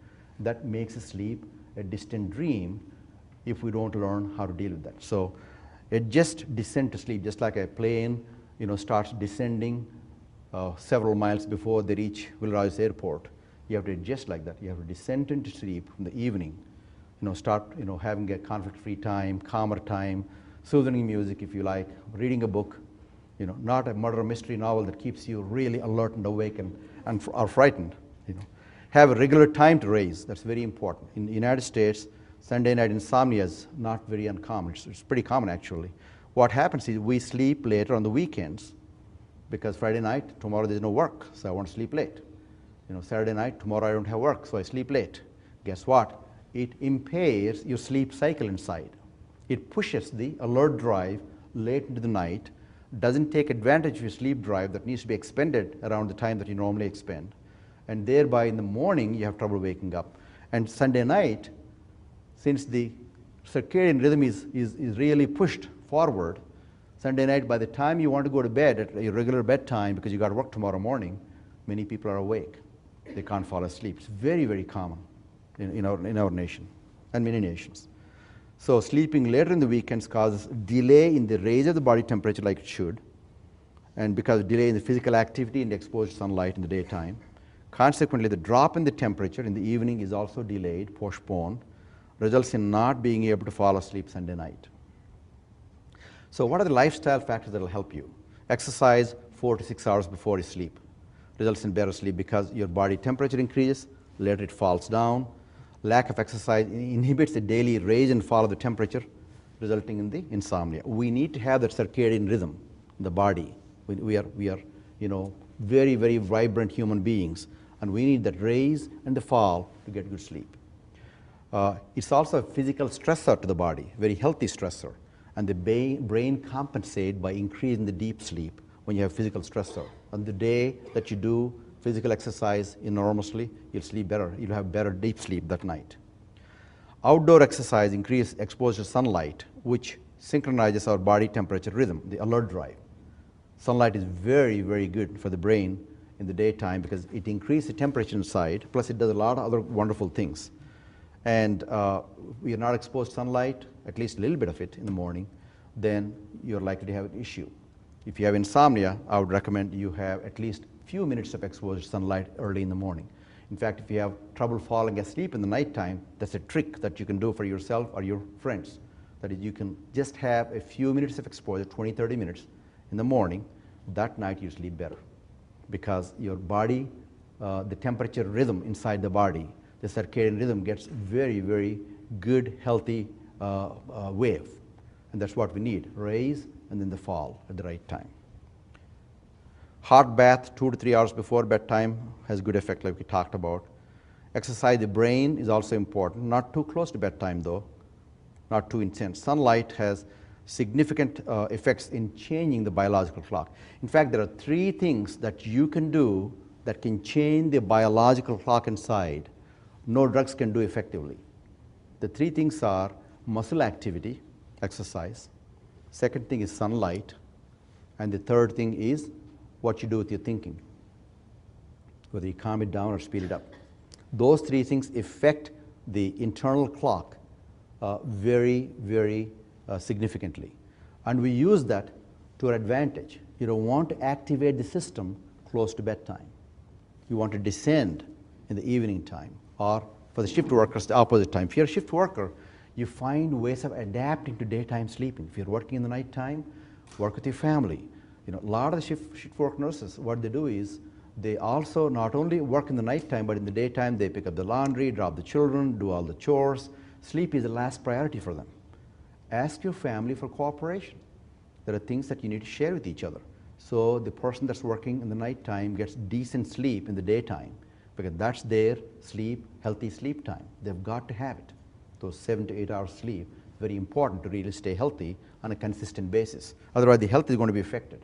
That makes sleep a distant dream if we don't learn how to deal with that. So it just descent to sleep, just like a plane, starts descending several miles before they reach Wilra's airport. You have to adjust like that. You have to descend into sleep in the evening. Start having a conflict-free time, calmer time, soothing music if you like, reading a book. Not a murder mystery novel that keeps you really alert and awake and are frightened. Have a regular time to raise. That's very important. In the United States, Sunday night insomnia is not very uncommon. It's pretty common, actually. What happens is we sleep later on the weekends because Friday night, tomorrow there's no work, so I want to sleep late. Saturday night, tomorrow I don't have work, so I sleep late. Guess what? It impairs your sleep cycle inside. It pushes the alert drive late into the night, doesn't take advantage of your sleep drive that needs to be expended around the time that you normally expend. And thereby in the morning, you have trouble waking up. And Sunday night, since the circadian rhythm is really pushed forward, Sunday night, by the time you want to go to bed at your regular bedtime because you got to work tomorrow morning, many people are awake. They can't fall asleep. It's very, very common in our nation and many nations. So sleeping later in the weekends causes delay in the raise of the body temperature like it should, and because of delay in the physical activity and the exposure to sunlight in the daytime. Consequently, the drop in the temperature in the evening is also delayed, postponed, results in not being able to fall asleep Sunday night. So what are the lifestyle factors that will help you? Exercise 4 to 6 hours before you sleep results in better sleep because your body temperature increases, later it falls down. Lack of exercise inhibits the daily raise and fall of the temperature, resulting in the insomnia. We need to have that circadian rhythm in the body. We are very, very vibrant human beings, and we need that raise and the fall to get good sleep. It's also a physical stressor to the body, very healthy stressor, and the brain compensates by increasing the deep sleep when you have physical stressor. On the day that you do physical exercise enormously, you'll sleep better. You'll have better deep sleep that night. Outdoor exercise increases exposure to sunlight, which synchronizes our body temperature rhythm, the alert drive. Sunlight is very, very good for the brain in the daytime because it increases the temperature inside, plus it does a lot of other wonderful things. And we are not exposed to sunlight, at least a little bit of it in the morning, then you're likely to have an issue. If you have insomnia, I would recommend you have at least a few minutes of exposure to sunlight early in the morning. In fact, if you have trouble falling asleep in the nighttime, that's a trick that you can do for yourself or your friends. That is, you can just have a few minutes of exposure, 20, 30 minutes in the morning. That night you sleep better because your body, the temperature rhythm inside the body, the circadian rhythm gets very, very good, healthy wave. And that's what we need, raise and then the fall at the right time. Hot bath 2 to 3 hours before bedtime has good effect like we talked about. Exercise the brain is also important, not too close to bedtime though, not too intense. Sunlight has significant effects in changing the biological clock. In fact, there are 3 things that you can do that can change the biological clock inside. No drugs can do effectively. The 3 things are muscle activity, exercise. Second thing is sunlight. And the third thing is what you do with your thinking, whether you calm it down or speed it up. Those 3 things affect the internal clock very, very significantly. And we use that to our advantage. You don't want to activate the system close to bedtime. You want to descend in the evening time, or for the shift workers, the opposite time. If you're a shift worker, you find ways of adapting to daytime sleeping. If you're working in the nighttime, work with your family. A lot of the shift work nurses, what they do is they also not only work in the nighttime, but in the daytime they pick up the laundry, drop the children, do all the chores. Sleep is the last priority for them. Ask your family for cooperation. There are things that you need to share with each other. So the person that's working in the nighttime gets decent sleep in the daytime because that's their sleep, healthy sleep time. They've got to have it. Those 7 to 8 hours sleep is very important to really stay healthy on a consistent basis. Otherwise, the health is going to be affected.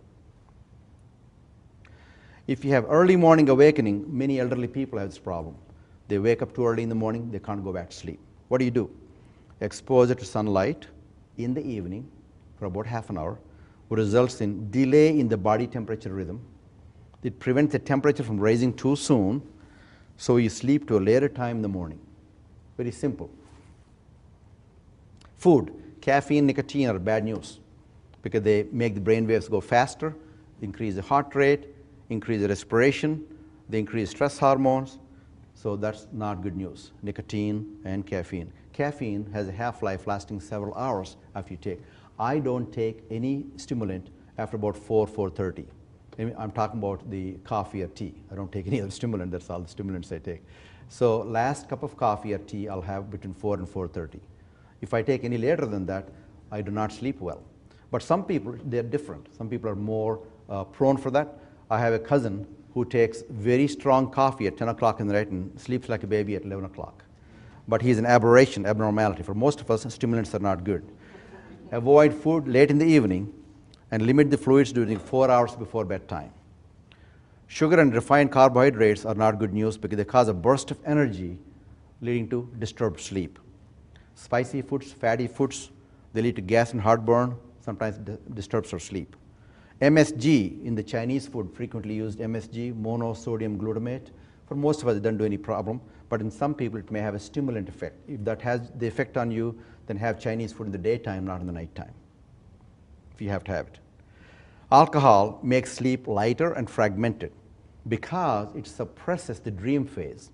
If you have early morning awakening, many elderly people have this problem. They wake up too early in the morning, they can't go back to sleep. What do? Exposure to sunlight in the evening for about half an hour. results in delay in the body temperature rhythm. It prevents the temperature from rising too soon, so you sleep to a later time in the morning. Very simple. Food, caffeine, nicotine are bad news because they make the brain waves go faster, increase the heart rate, increase the respiration, they increase stress hormones, so that's not good news, nicotine and caffeine. Caffeine has a half-life lasting several hours after you take. I don't take any stimulant after about 4:30. I'm talking about the coffee or tea. I don't take any other stimulant, that's all the stimulants I take. So last cup of coffee or tea I'll have between 4 and 4:30. If I take any later than that, I do not sleep well. But some people, they're different. Some people are more prone for that. I have a cousin who takes very strong coffee at 10 o'clock in the night and sleeps like a baby at 11 o'clock. But he's an aberration, abnormality. For most of us, stimulants are not good. Avoid food late in the evening and limit the fluids during 4 hours before bedtime. Sugar and refined carbohydrates are not good news because they cause a burst of energy leading to disturbed sleep. Spicy foods, fatty foods, they lead to gas and heartburn, sometimes disturbs our sleep. MSG in the Chinese food, frequently used MSG, monosodium glutamate. For most of us, it doesn't do any problem, but in some people, it may have a stimulant effect. If that has the effect on you, then have Chinese food in the daytime, not in the nighttime, if you have to have it. Alcohol makes sleep lighter and fragmented because it suppresses the dream phase.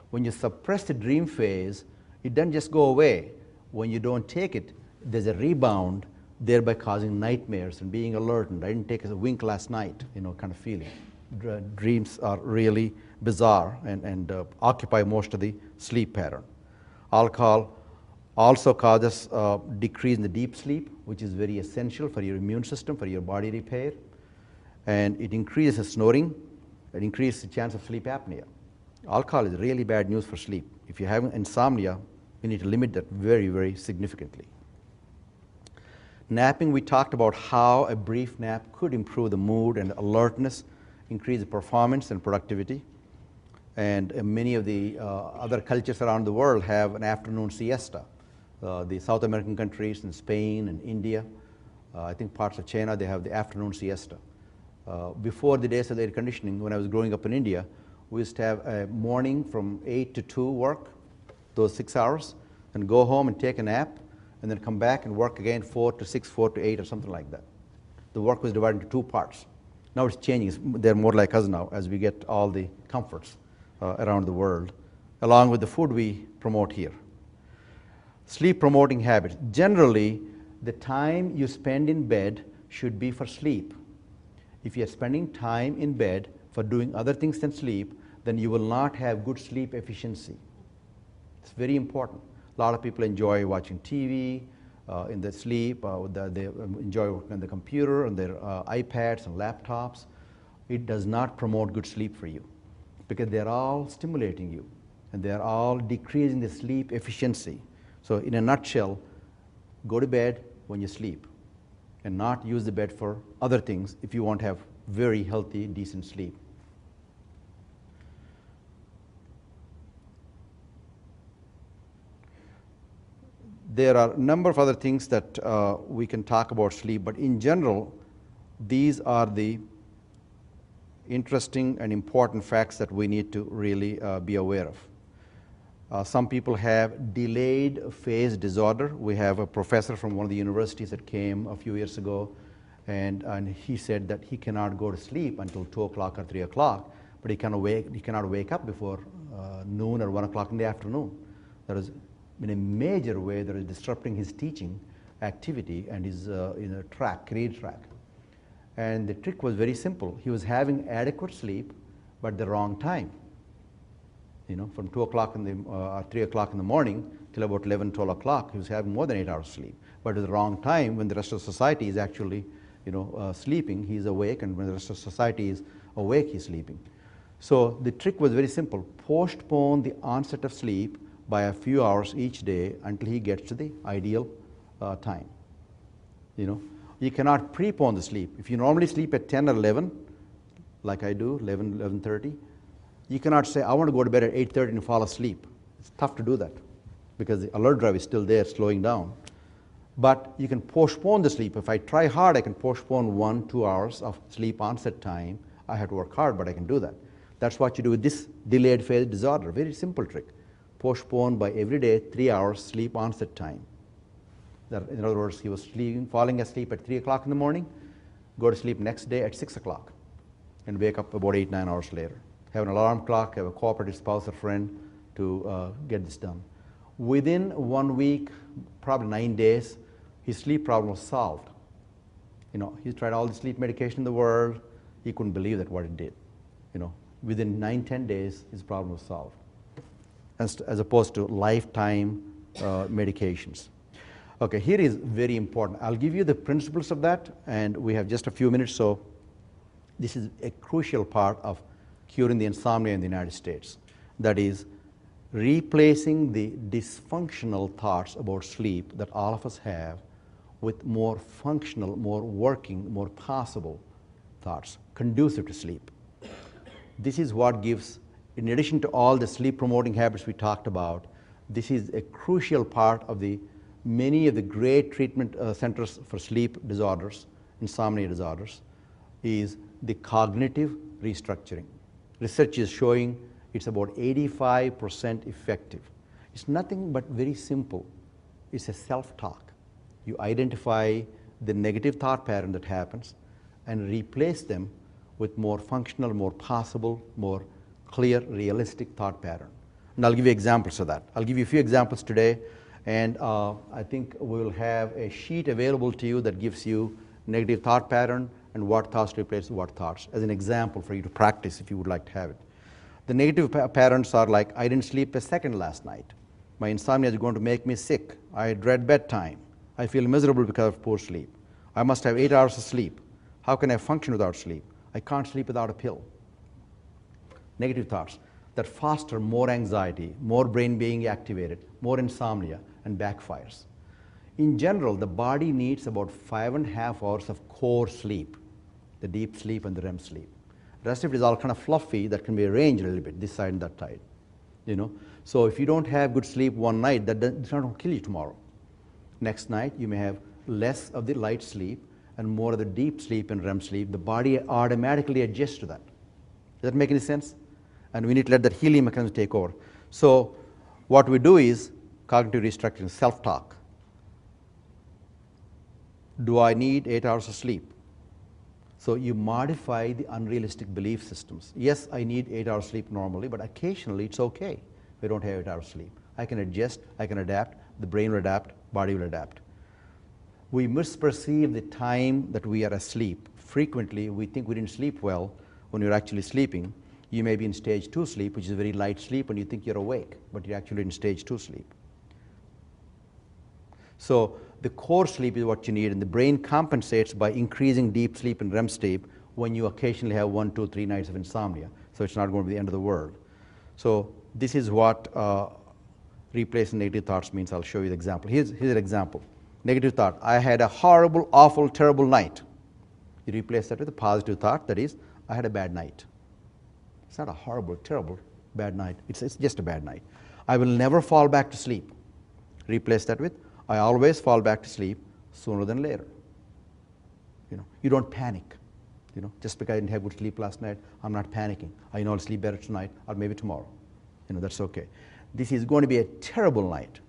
When you suppress the dream phase, it doesn't just go away. When you don't take it, there's a rebound, thereby causing nightmares and being alert, and I didn't take a wink last night, kind of feeling. Dreams are really bizarre and occupy most of the sleep pattern. Alcohol also causes a decrease in the deep sleep, which is very essential for your immune system, for your body repair, and it increases snoring, it increases the chance of sleep apnea. Alcohol is really bad news for sleep. If you're having insomnia, you need to limit that very, very significantly. Napping, we talked about how a brief nap could improve the mood and alertness, increase the performance and productivity. And many of the other cultures around the world have an afternoon siesta. The South American countries in Spain and India, I think parts of China, they have the afternoon siesta. Before the days of air conditioning, when I was growing up in India, we used to have a morning from 8 to 2 work, those 6 hours, and go home and take a nap, and then come back and work again 4 to 6, 4 to 8, or something like that. The work was divided into 2 parts. Now it's changing. They're more like us now as we get all the comforts around the world, along with the food we promote here. Sleep promoting habits. Generally, the time you spend in bed should be for sleep. If you're spending time in bed for doing other things than sleep, then you will not have good sleep efficiency. It's very important. A lot of people enjoy watching TV in their sleep. They enjoy working on the computer, on their iPads and laptops. It does not promote good sleep for you because they're all stimulating you and they're all decreasing the sleep efficiency. So in a nutshell, go to bed when you sleep and not use the bed for other things if you want to have very healthy, decent sleep. There are a number of other things that we can talk about sleep, but in general, these are the interesting and important facts that we need to really be aware of. Some people have delayed phase disorder. We have a professor from one of the universities that came a few years ago, and he said that he cannot go to sleep until 2 o'clock or 3 o'clock, but he cannot wake up before noon or 1 o'clock in the afternoon. That is, in a major way, that is disrupting his teaching activity and his career track. And the trick was very simple. He was having adequate sleep, but the wrong time. From 2 o'clock or 3 o'clock in the morning till about 11, 12 o'clock, he was having more than 8 hours sleep. But at the wrong time, when the rest of society is actually, sleeping, he's awake, and when the rest of society is awake, he's sleeping. So the trick was very simple. Postpone the onset of sleep by a few hours each day until he gets to the ideal time. You cannot prepone the sleep. If you normally sleep at 10 or 11, like I do, 11, 11:30, you cannot say, I want to go to bed at 8:30 and fall asleep. It's tough to do that because the alert drive is still there, slowing down. But you can postpone the sleep. If I try hard, I can postpone 1-2 hours of sleep onset time. I have to work hard, but I can do that. That's what you do with this delayed phase disorder. Very simple trick. Postpone by every day 3 hours sleep onset time. In other words, he was falling asleep at 3 o'clock in the morning, go to sleep next day at 6 o'clock, and wake up about 8-9 hours later. Have an alarm clock, have a cooperative spouse or friend to get this done. Within 1 week, probably 9 days, his sleep problem was solved. He tried all the sleep medication in the world. He couldn't believe that what it did. Within 9-10 days, his problem was solved, as opposed to lifetime medications. Okay, here is very important. I'll give you the principles of that, and we have just a few minutes, so this is a crucial part of curing the insomnia in the United States. That is, replacing the dysfunctional thoughts about sleep that all of us have with more functional, more working, more possible thoughts, conducive to sleep. This is what gives, in addition to all the sleep-promoting habits we talked about, this is a crucial part of many of the great treatment centers for sleep disorders, insomnia disorders, is the cognitive restructuring. Research is showing it's about 85% effective. It's nothing but very simple. It's a self-talk. You identify the negative thought pattern that happens and replace them with more functional, more possible, more clear, realistic thought pattern. And I'll give you examples of that. I'll give you a few examples today, and I think we'll have a sheet available to you that gives you negative thought pattern and what thoughts replace what thoughts, as an example for you to practice if you would like to have it. The negative patterns are like, I didn't sleep a second last night. My insomnia is going to make me sick. I dread bedtime. I feel miserable because of poor sleep. I must have 8 hours of sleep. How can I function without sleep? I can't sleep without a pill. Negative thoughts that foster more anxiety, more brain being activated, more insomnia, and backfires. In general, the body needs about 5.5 hours of core sleep, the deep sleep and the REM sleep. The rest of it is all kind of fluffy that can be arranged a little bit, this side and that side. So if you don't have good sleep one night, that's not going to kill you tomorrow. Next night, you may have less of the light sleep and more of the deep sleep and REM sleep. The body automatically adjusts to that. Does that make any sense? And we need to let that healing mechanism take over. So what we do is cognitive restructuring, self-talk. Do I need 8 hours of sleep? So you modify the unrealistic belief systems. Yes, I need 8 hours sleep normally, but occasionally it's okay if I don't have 8 hours sleep. I can adjust, I can adapt, the brain will adapt, body will adapt. We misperceive the time that we are asleep. Frequently, we think we didn't sleep well when you're actually sleeping. You may be in stage 2 sleep, which is very light sleep, and you think you're awake, but you're actually in stage 2 sleep. So the core sleep is what you need, and the brain compensates by increasing deep sleep and REM sleep when you occasionally have 1, 2, 3 nights of insomnia. So it's not going to be the end of the world. So this is what replacing negative thoughts means. I'll show you the example. Here's an example. Negative thought, I had a horrible, awful, terrible night. You replace that with a positive thought, that is, I had a bad night. It's not a horrible, terrible, bad night. It's just a bad night. I will never fall back to sleep. Replace that with, I always fall back to sleep sooner than later. You don't panic. Just because I didn't have good sleep last night, I'm not panicking. I know I'll sleep better tonight or maybe tomorrow. That's okay. This is going to be a terrible night.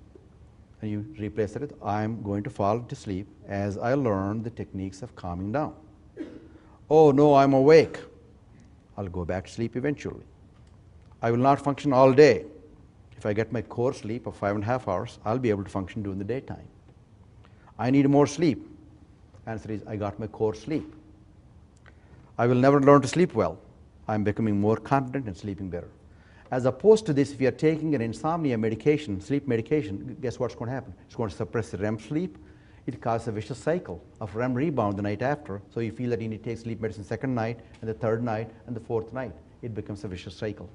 And you replace it with, I'm going to fall to sleep as I learn the techniques of calming down. Oh no, I'm awake. I'll go back to sleep eventually. I will not function all day. If I get my core sleep of 5.5 hours, I'll be able to function during the daytime. I need more sleep. Answer is, I got my core sleep. I will never learn to sleep well. I'm becoming more confident and sleeping better. As opposed to this, if you're taking an insomnia medication, sleep medication, guess what's going to happen? It's going to suppress the REM sleep. It causes a vicious cycle of REM rebound the night after. So you feel that you need to take sleep medicine second night, and the third night, and the fourth night. It becomes a vicious cycle.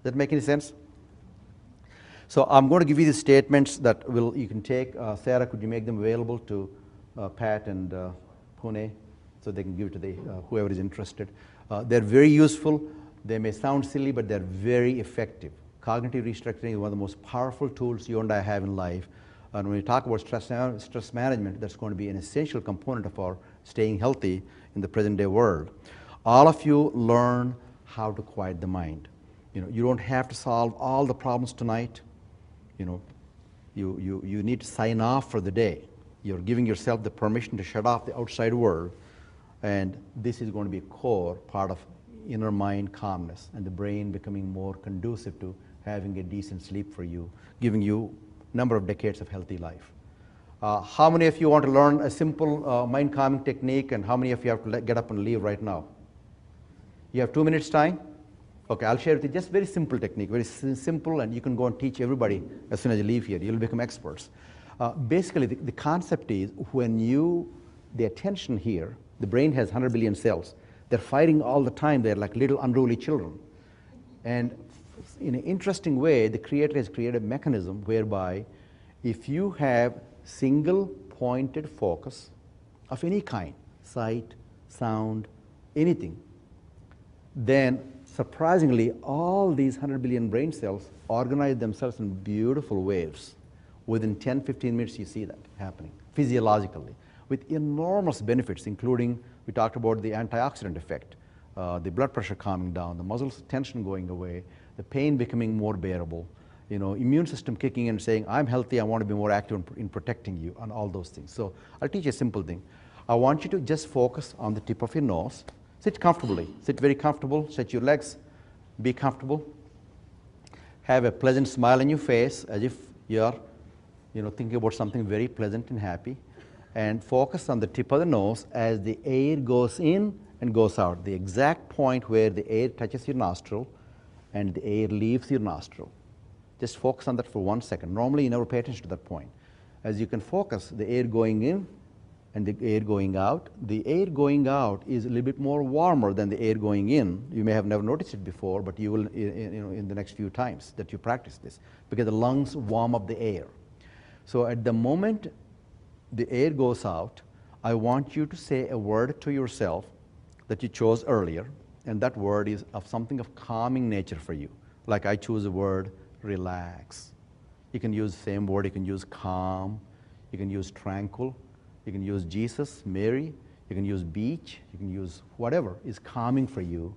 Does that make any sense? So I'm going to give you the statements that you can take. Sarah, could you make them available to Pat and Pune so they can give it to whoever is interested? They're very useful. They may sound silly, but they're very effective. Cognitive restructuring is one of the most powerful tools you and I have in life. And when we talk about stress management, that's going to be an essential component of our staying healthy in the present day world. All of you learn how to quiet the mind. You don't have to solve all the problems tonight. You need to sign off for the day. You're giving yourself the permission to shut off the outside world. And this is going to be a core part of inner mind calmness and the brain becoming more conducive to having a decent sleep for you, giving you a number of decades of healthy life. How many of you want to learn a simple mind calming technique, and how many of you have to get up and leave right now? You have 2 minutes time? Okay, I'll share with you just very simple technique, very simple, and you can go and teach everybody as soon as you leave here. You'll become experts. Basically, the concept is the attention here, the brain has 100 billion cells. They're fighting all the time. They're like little unruly children. And in an interesting way, the Creator has created a mechanism whereby if you have single pointed focus of any kind, sight, sound, anything, then surprisingly, all these 100 billion brain cells organize themselves in beautiful waves. Within 10, 15 minutes, you see that happening physiologically with enormous benefits, including, we talked about the antioxidant effect, the blood pressure calming down, the muscle tension going away, the pain becoming more bearable, immune system kicking in and saying, I'm healthy, I want to be more active in protecting you, and all those things. So I'll teach you a simple thing. I want you to just focus on the tip of your nose. Sit comfortably. Sit very comfortable. Stretch your legs. Be comfortable. Have a pleasant smile on your face as if you're thinking about something very pleasant and happy. And focus on the tip of the nose as the air goes in and goes out. The exact point where the air touches your nostril and the air leaves your nostril. Just focus on that for 1 second. Normally, you never pay attention to that point. As you can focus, the air going in and the air going out. The air going out is a little bit more warmer than the air going in. You may have never noticed it before, but you will in the next few times that you practice this, because the lungs warm up the air. So at the moment the air goes out, I want you to say a word to yourself that you chose earlier, and that word is of something of calming nature for you. Like I choose the word relax. You can use the same word. You can use calm. You can use tranquil. You can use Jesus, Mary. You can use beach. You can use whatever is calming for you.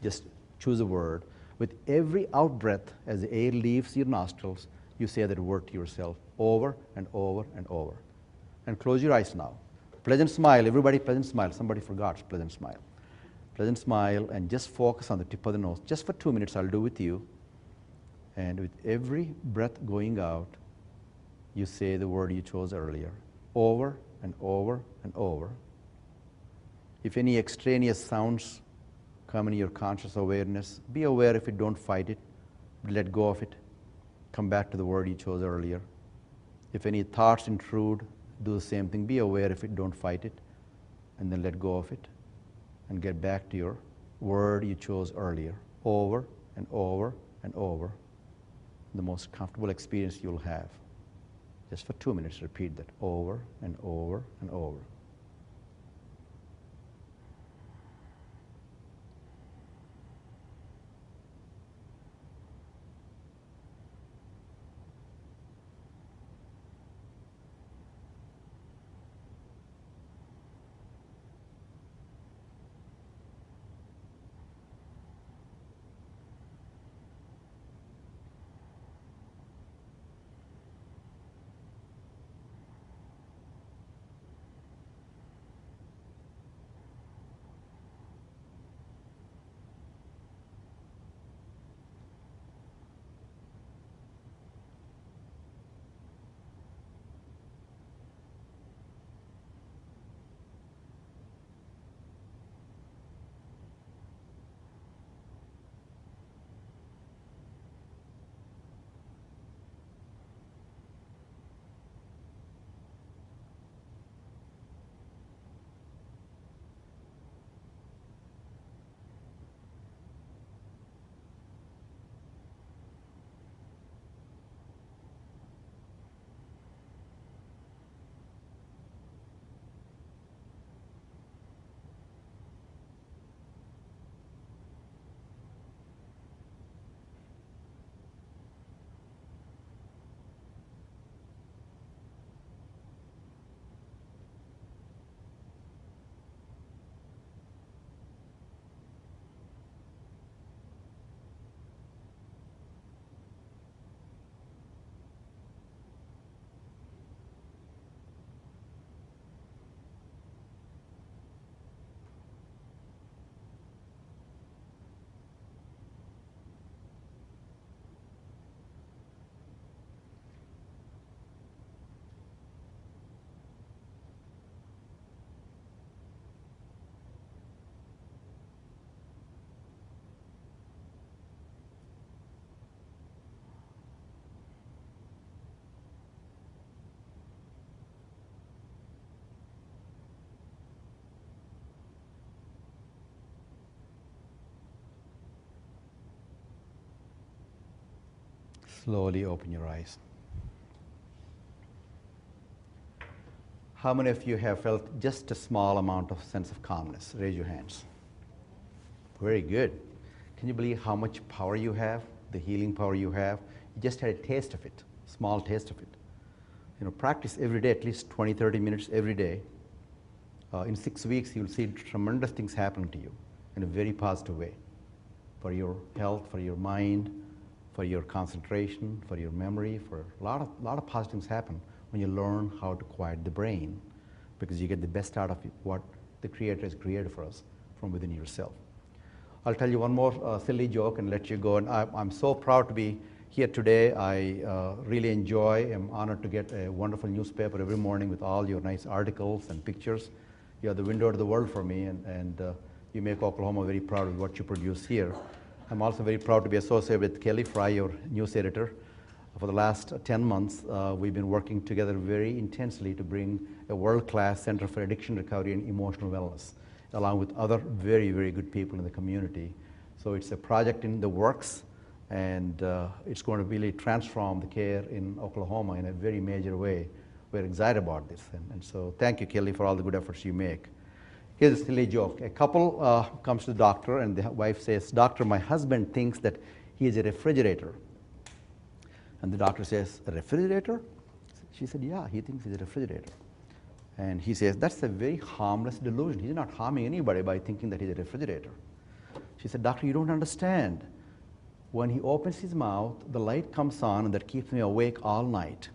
Just choose a word. With every out breath, as the air leaves your nostrils, you say that word to yourself over and over and over. And close your eyes now. Pleasant smile. Everybody, pleasant smile. Somebody forgot pleasant smile. Pleasant smile, and just focus on the tip of the nose. Just for 2 minutes, I'll do with you. And with every breath going out, you say the word you chose earlier, over and over and over. If any extraneous sounds come in your conscious awareness, be aware if it, don't fight it, let go of it. Come back to the word you chose earlier. If any thoughts intrude, do the same thing. Be aware if it, don't fight it, and then let go of it, and get back to your word you chose earlier, over and over and over. The most comfortable experience you'll have. Just for 2 minutes, repeat that over and over and over. Slowly open your eyes. How many of you have felt just a small amount of sense of calmness? Raise your hands. Very good. Can you believe how much power you have, the healing power you have? You just had a taste of it, small taste of it. You know, practice every day, at least 20, 30 minutes every day. In 6 weeks, you'll see tremendous things happening to you in a very positive way. For your health, for your mind, for your concentration, for your memory, for a lot of positive things happen when you learn how to quiet the brain, because you get the best out of it, what the Creator has created for us from within yourself. I'll tell you one more silly joke and let you go. And I'm so proud to be here today. I really enjoy, am honored to get a wonderful newspaper every morning with all your nice articles and pictures. You're the window to the world for me, and you make Oklahoma very proud of what you produce here. I'm also very proud to be associated with Kelly Fry, your news editor. For the last 10 months, we've been working together very intensely to bring a world-class Center for Addiction Recovery and Emotional Wellness, along with other very, very good people in the community. So it's a project in the works, and it's going to really transform the care in Oklahoma in a very major way. We're excited about this, and so thank you, Kelly, for all the good efforts you make. Here's a silly joke. A couple comes to the doctor, and the wife says, "Doctor, my husband thinks that he is a refrigerator." And the doctor says, "A refrigerator?" She said, "Yeah, he thinks he's a refrigerator." And he says, "That's a very harmless delusion. He's not harming anybody by thinking that he's a refrigerator." She said, "Doctor, you don't understand. When he opens his mouth, the light comes on, and that keeps me awake all night."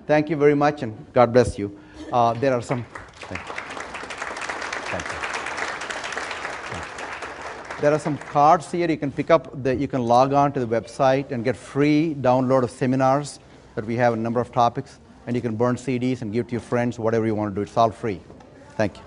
Thank you very much, and God bless you. There are some... Thank you. Thank you. There are some cards here. You can pick up, you can log on to the website and get free download of seminars that we have a number of topics. And you can burn CDs and give to your friends, whatever you want to do. It's all free. Thank you.